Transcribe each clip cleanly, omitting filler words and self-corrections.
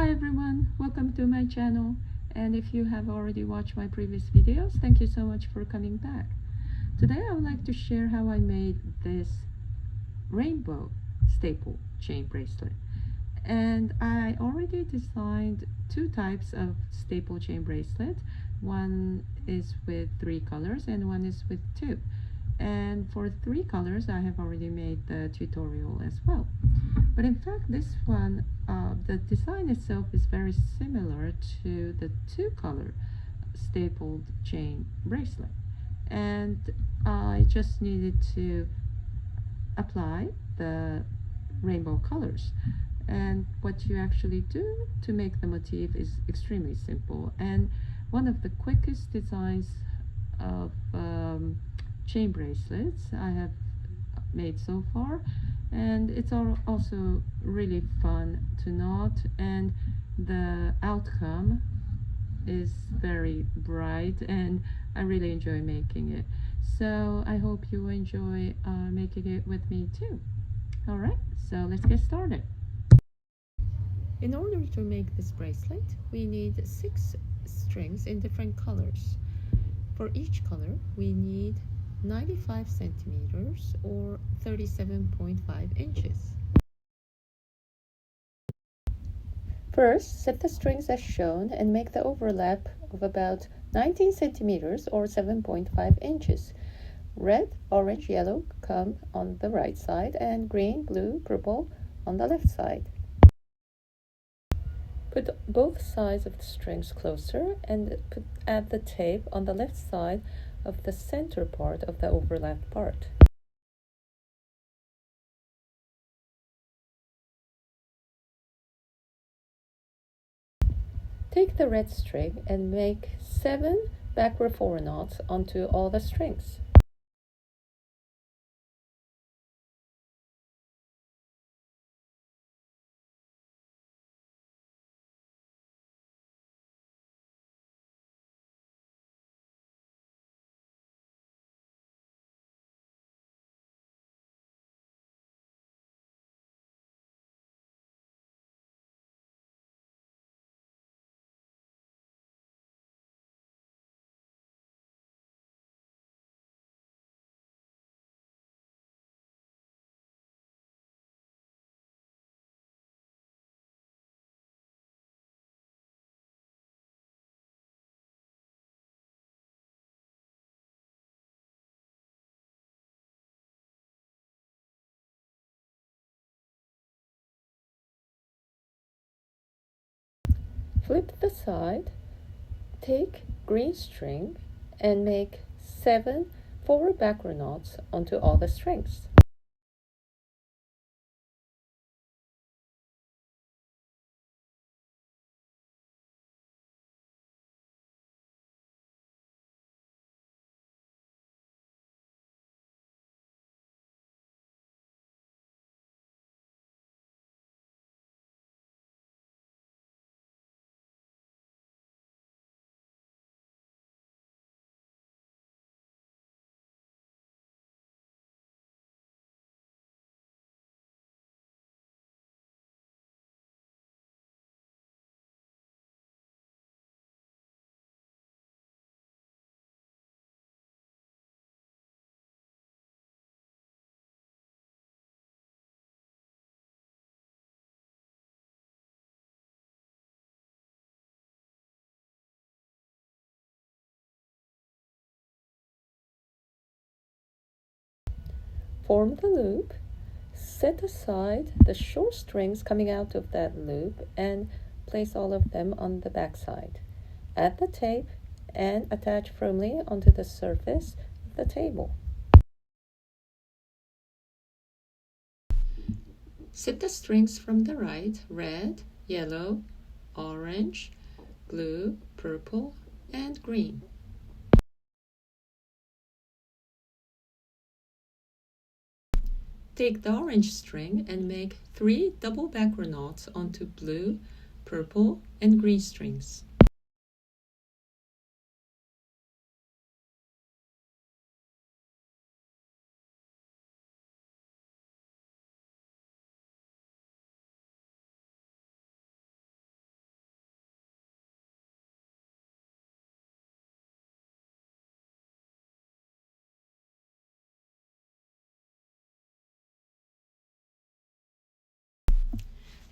Hi everyone, welcome to my channel, and if you have already watched my previous videos, thank you so much for coming back. Today I would like to share how I made this rainbow staple chain bracelet. And I already designed two types of staple chain bracelet. One is with 3 colors and one is with 2. And for 3 colors I have already made the tutorial as well. But in fact this one, the design itself is very similar to the 2 color stapled chain bracelet. And I just needed to apply the rainbow colors. And what you actually do to make the motif is extremely simple, and one of the quickest designs of chain bracelets I have made so far. And it's also really fun to knot, and the outcome is very bright and I really enjoy making it. So I hope you enjoy making it with me too. Alright, so let's get started. In order to make this bracelet, we need 6 strings in different colors. For each color, we need 95 centimeters or 37.5 inches. First, set the strings as shown and make the overlap of about 19 centimeters or 7.5 inches. Red, orange, yellow come on the right side, and green, blue, purple on the left side. Put both sides of the strings closer and add the tape on the left side of the center part of the overlapped part. Take the red string and make 7 backward forward knots onto all the strings. Flip the side, take green string and make 7 forward backward knots onto all the strings. Form the loop, set aside the short strings coming out of that loop and place all of them on the back side. Add the tape and attach firmly onto the surface of the table. Set the strings from the right: red, yellow, orange, blue, purple, and green. Take the orange string and make 3 double backward knots onto blue, purple, and green strings.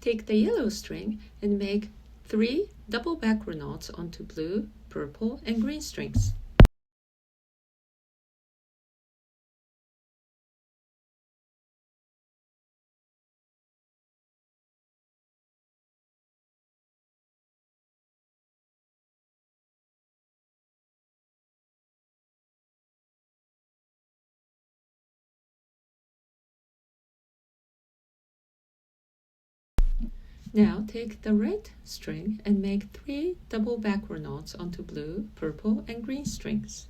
Take the yellow string and make 3 double backward knots onto blue, purple, and green strings. Now take the red string and make 3 double backward knots onto blue, purple, and green strings.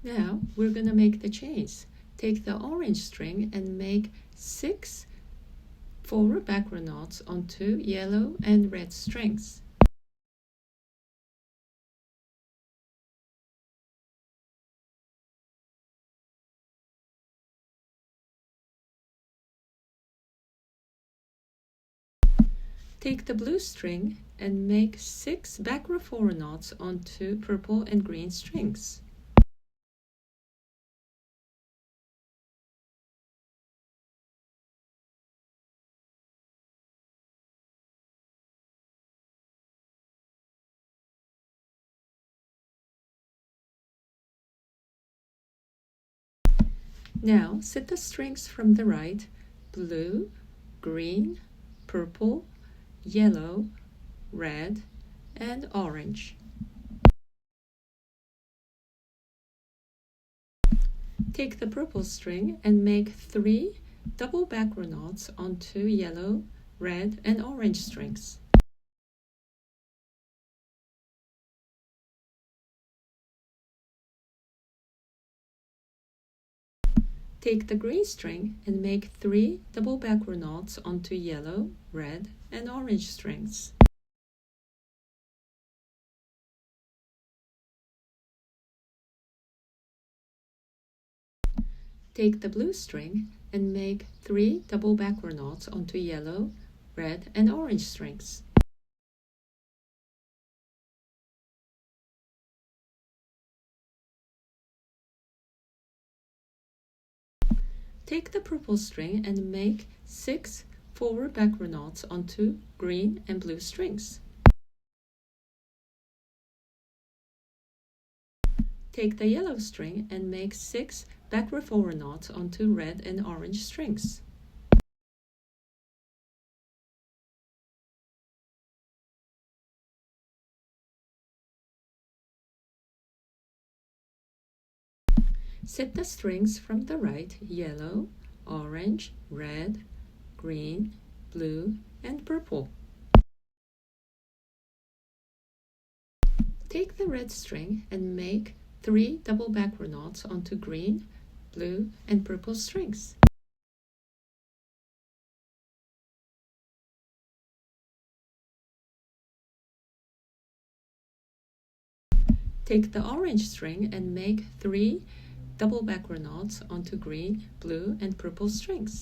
Now we're going to make the chains. Take the orange string and make 6 forward backward knots onto yellow and red strings. Take the blue string and make 6 backward forward knots onto purple and green strings. Now set the strings from the right: blue, green, purple, yellow, red, and orange. Take the purple string and make 3 double backward knots onto yellow, red, and orange strings. Take the green string and make 3 double backward knots onto yellow, red, and orange strings. Take the blue string and make 3 double backward knots onto yellow, red, and orange strings. Take the purple string and make 6 forward backward knots onto green and blue strings. Take the yellow string and make 6 backward forward knots onto red and orange strings. Set the strings from the right: yellow, orange, red, green, blue, and purple. Take the red string and make 3 double backward knots onto green, blue, and purple strings. Take the orange string and make 3 double backward knots onto green, blue, and purple strings.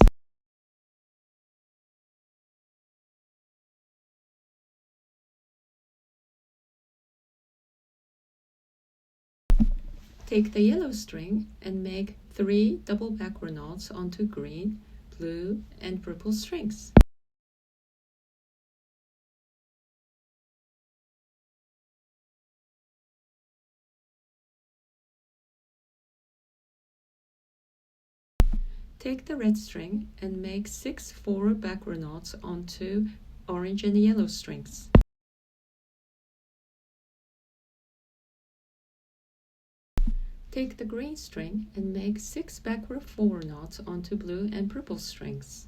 Take the yellow string and make 3 double backward knots onto green, blue, and purple strings. Take the red string and make 6 forward backward knots onto orange and yellow strings. Take the green string and make 6 backward forward knots onto blue and purple strings.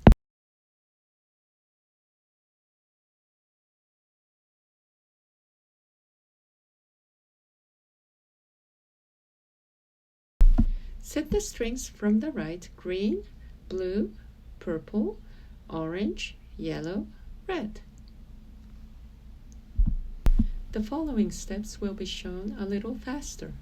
Set the strings from the right: green, blue, purple, orange, yellow, red. The following steps will be shown a little faster.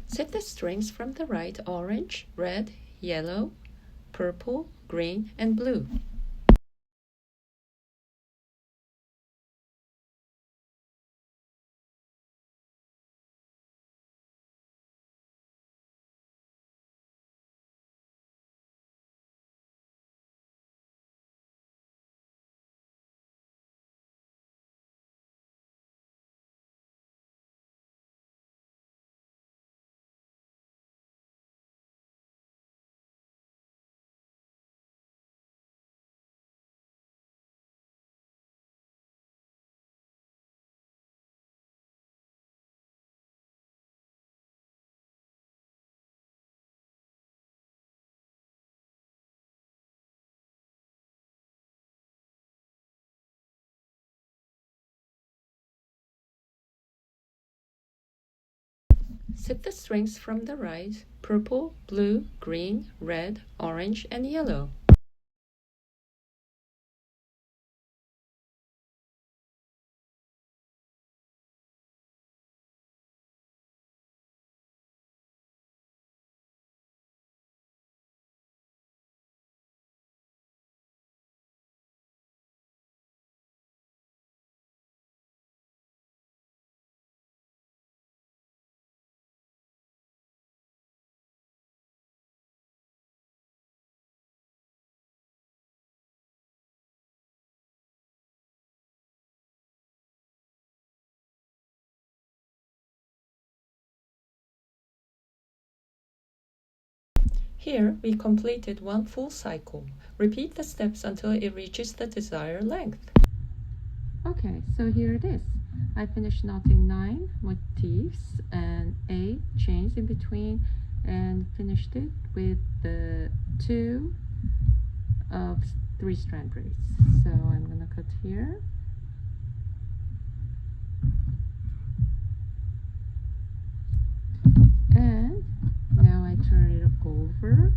Set the strings from the right: orange, red, yellow, purple, green, and blue. Set the strings from the right: purple, blue, green, red, orange, and yellow. Here we completed one full cycle. Repeat the steps until it reaches the desired length. Okay, so here it is. I finished knotting 9 motifs and 8 chains in between, and finished it with the 2 of 3 strand braids. So I'm gonna cut here. And now I turn it over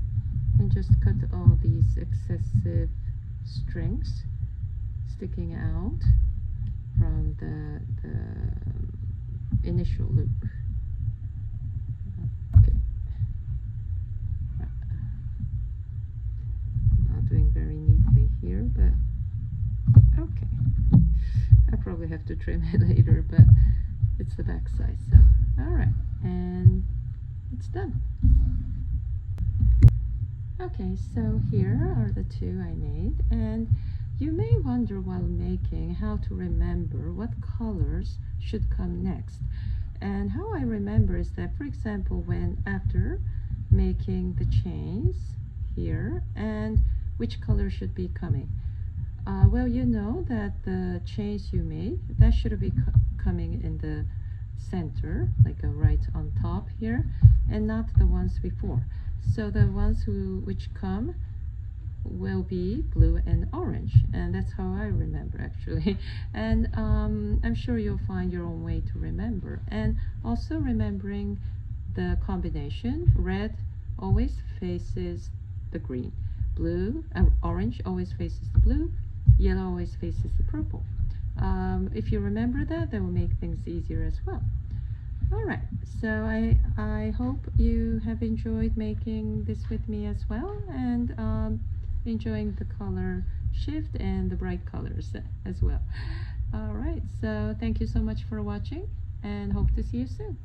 and just cut all these excessive strings sticking out from the initial loop. Okay. Not doing very neatly here, but okay. I probably have to trim it later, but it's the back side, so alright, and it's done. Okay, so here are the 2 I made, and you may wonder while making how to remember what colors should come next. And how I remember is that, for example, when after making the chains here, and which color should be coming. Well, you know that the chains you made, that should be coming in the center, like right on top here, and not the ones before. So the ones which come will be blue and orange, and that's how I remember actually. And I'm sure you'll find your own way to remember. And also remembering the combination: red always faces the green, orange always faces the blue, yellow always faces the purple. If you remember that will make things easier as well. Alright, so I hope you have enjoyed making this with me as well, and enjoying the color shift and the bright colors as well. Alright, so thank you so much for watching, and hope to see you soon.